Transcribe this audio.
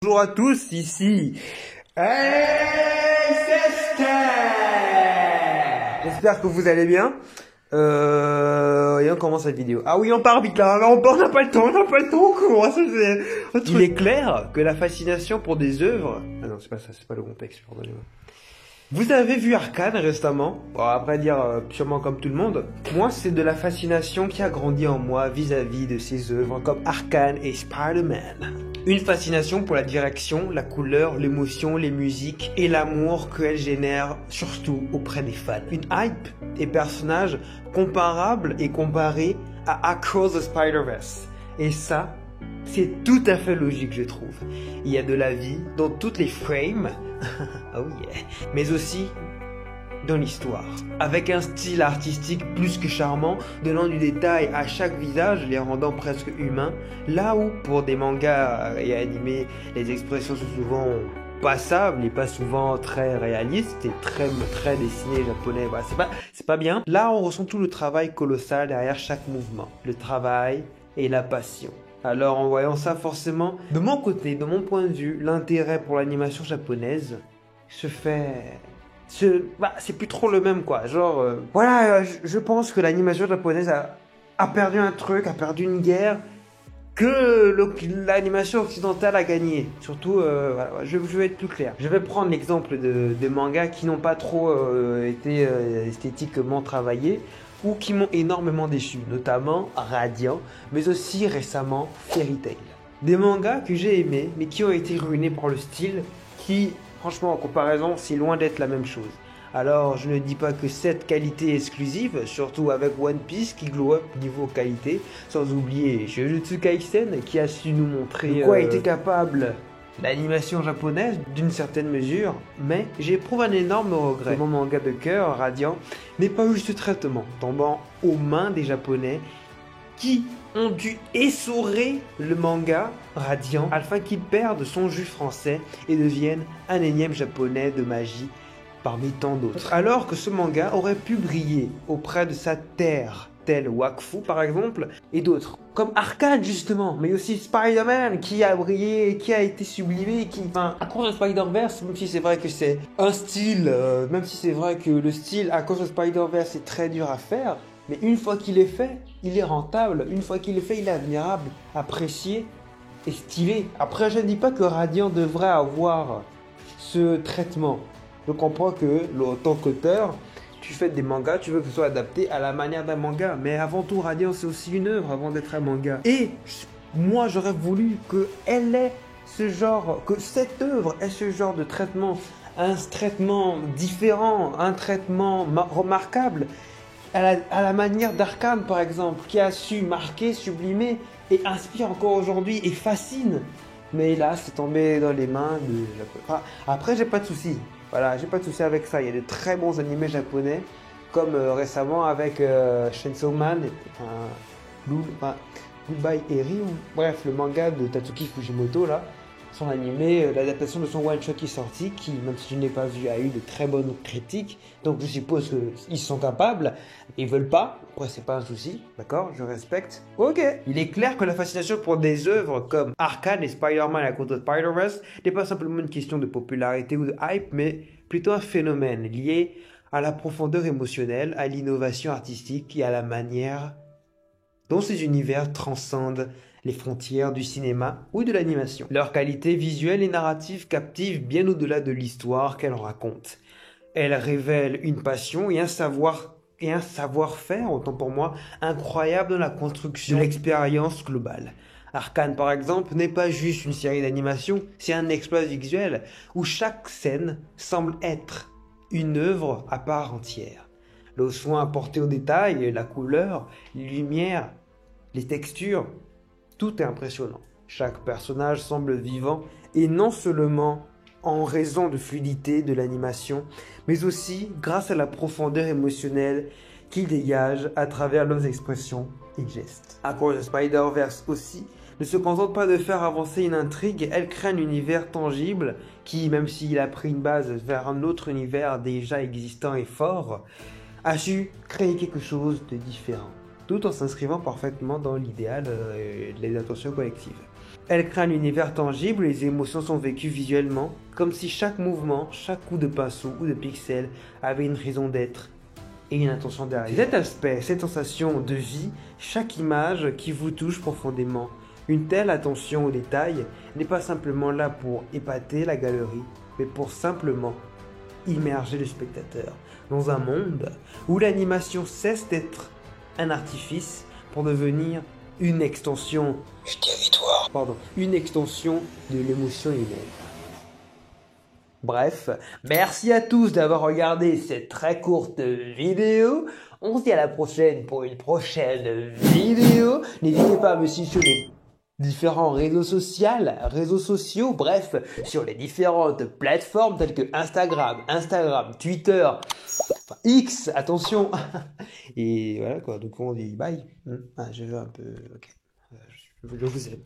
Bonjour à tous, ici Ancestor. J'espère que vous allez bien. Et on commence cette vidéo. Ah oui, on part vite là, on n'a pas le temps, on commence. Il est clair que la fascination pour des œuvres... Ah non, c'est pas ça, c'est pas le contexte, pardonnez-moi. Vous avez vu Arcane récemment? Bon, après dire sûrement comme tout le monde. Moi, c'est de la fascination qui a grandi en moi vis-à-vis de ces œuvres comme Arcane et Spider-Man. Une fascination pour la direction, la couleur, l'émotion, les musiques et l'amour qu'elles génèrent surtout auprès des fans. Une hype et personnages comparables et comparés à Across the Spider-Verse. Et ça, c'est tout à fait logique, je trouve. Il y a de la vie dans toutes les frames, oh yeah, mais aussi dans l'histoire. Avec un style artistique plus que charmant, donnant du détail à chaque visage, les rendant presque humains, là où pour des mangas et animés, les expressions sont souvent passables et pas souvent très réalistes et très dessinés japonais, voilà, c'est pas bien. Là, on ressent tout le travail colossal derrière chaque mouvement, le travail et la passion. Alors en voyant ça, forcément, de mon côté, de mon point de vue, l'intérêt pour l'animation japonaise se fait... c'est plus trop le même quoi, genre... voilà, je pense que l'animation japonaise a perdu un truc, a perdu une guerre que l'animation occidentale a gagné. Surtout, voilà, je vais être plus clair. Je vais prendre l'exemple de mangas qui n'ont pas trop été esthétiquement travaillés, ou qui m'ont énormément déçu, notamment Radiant, mais aussi récemment Fairy Tail. Des mangas que j'ai aimés, mais qui ont été ruinés par le style, qui, franchement, en comparaison, c'est loin d'être la même chose. Alors, je ne dis pas que cette qualité est exclusive, surtout avec One Piece qui glow up niveau qualité, sans oublier Jujutsu Kaisen qui a su nous montrer de quoi était capable l'animation japonaise d'une certaine mesure, mais j'éprouve un énorme regret. Mon manga de cœur, Radiant, n'est pas eu ce traitement, tombant aux mains des Japonais qui ont dû essorer le manga Radiant afin qu'il perde son jus français et devienne un énième japonais de magie parmi tant d'autres. Alors que ce manga aurait pu briller auprès de sa terre, tel Wakfu par exemple, et d'autres, comme Arcane justement, mais aussi Spider-Man qui a brillé, qui a été sublimé, à cause de Spider-Verse, même si c'est vrai que c'est un style, même si c'est vrai que le style à cause de Spider-Verse est très dur à faire, mais une fois qu'il est fait, il est rentable, une fois qu'il est fait, il est admirable, apprécié et stylé. Après, je ne dis pas que Radiant devrait avoir ce traitement. Je comprends que, en tant qu'auteur, tu fais des mangas, tu veux que ce soit adapté à la manière d'un manga. Mais avant tout, Radiant, c'est aussi une œuvre avant d'être un manga. Et moi, j'aurais voulu que cette œuvre ait ce genre de traitement. Un traitement différent, un traitement remarquable. À la manière d'Arcane, par exemple, qui a su marquer, sublimer et inspire encore aujourd'hui et fascine. Mais là, c'est tombé dans les mains de... Après, j'ai pas de soucis. Voilà, j'ai pas de souci avec ça. Il y a de très bons animés japonais, comme récemment avec Chainsaw Man, Goodbye Eri, bref, le manga de Tatsuki Fujimoto, là, son animé, l'adaptation de son one-shot qui est sorti, qui, même si je n'ai pas vu, a eu de très bonnes critiques. Donc je suppose qu'ils sont capables, ils veulent pas. Après, c'est pas un souci, d'accord, je respecte. Ok. Il est clair que la fascination pour des œuvres comme Arcane et Spider-Man à cause de Spider-Verse n'est pas simplement une question de popularité ou de hype, mais plutôt un phénomène lié à la profondeur émotionnelle, à l'innovation artistique et à la manière dont ces univers transcendent les frontières du cinéma ou de l'animation. Leur qualité visuelle et narrative captive bien au-delà de l'histoire qu'elles racontent. Elles révèlent une passion et un savoir-faire, autant pour moi, incroyable dans la construction de l'expérience globale. Arcane, par exemple, n'est pas juste une série d'animation, c'est un exploit visuel où chaque scène semble être une œuvre à part entière. Le soin apporté aux détails, la couleur, les lumières, les textures, tout est impressionnant. Chaque personnage semble vivant et non seulement en raison de fluidité de l'animation, mais aussi grâce à la profondeur émotionnelle qu'ils dégagent à travers leurs expressions et gestes. Across the Spider-Verse aussi ne se contente pas de faire avancer une intrigue, elle crée un univers tangible qui, même s'il a pris une base vers un autre univers déjà existant et fort, a su créer quelque chose de différent, tout en s'inscrivant parfaitement dans l'idéal de l'attention collective. Elle crée un univers tangible où les émotions sont vécues visuellement, comme si chaque mouvement, chaque coup de pinceau ou de pixel avait une raison d'être et une intention derrière. Cet aspect, cette sensation de vie, chaque image qui vous touche profondément. Une telle attention aux détails n'est pas simplement là pour épater la galerie, mais pour simplement immerger le spectateur dans un monde où l'animation cesse d'être un artifice pour devenir une extension du territoire. Pardon, une extension de l'émotion humaine. Bref, merci à tous d'avoir regardé cette très courte vidéo. On se dit à la prochaine pour une prochaine vidéo. N'hésitez pas à me suivre sur les différents réseaux sociaux, bref, sur les différentes plateformes telles que Instagram, Twitter, enfin X, attention. Et voilà quoi, donc on dit bye. Je veux un peu, ok, je vous aime.